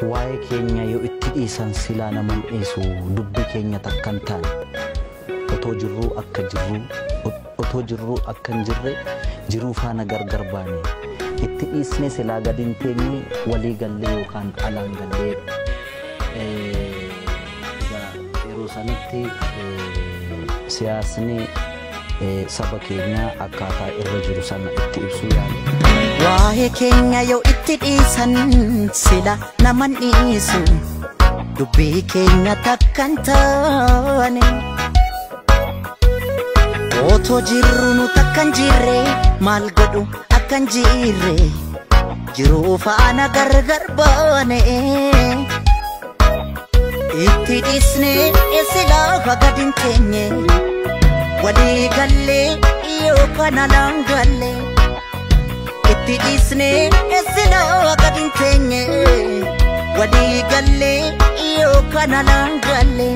waa'ee keenya yoo itti dhiisan silaa naman dhiisu dubbi keenya takkan taan otoo jirruu akka hin jirre jiruu faana gargar baane itti dhiisne silaa gadin teenye walii gallee yookaan alaan gallee yeroo sanitti siyaasni saba keenya akkaataa irra jiru sana itti ibsuu yaale. Waa'ee keenya yoo itti dhiisan sila naman dhiisu dubbii keenya takkan taane otoo jirru nu takkan jirre maal godhu akkan jirre jiruu faana gargar baane itti dhiisne sila gadin teenye walii gallee yookaan alaan gallee itti dhiisne sila gadin teenye walii gallee yookaan alaan gallee.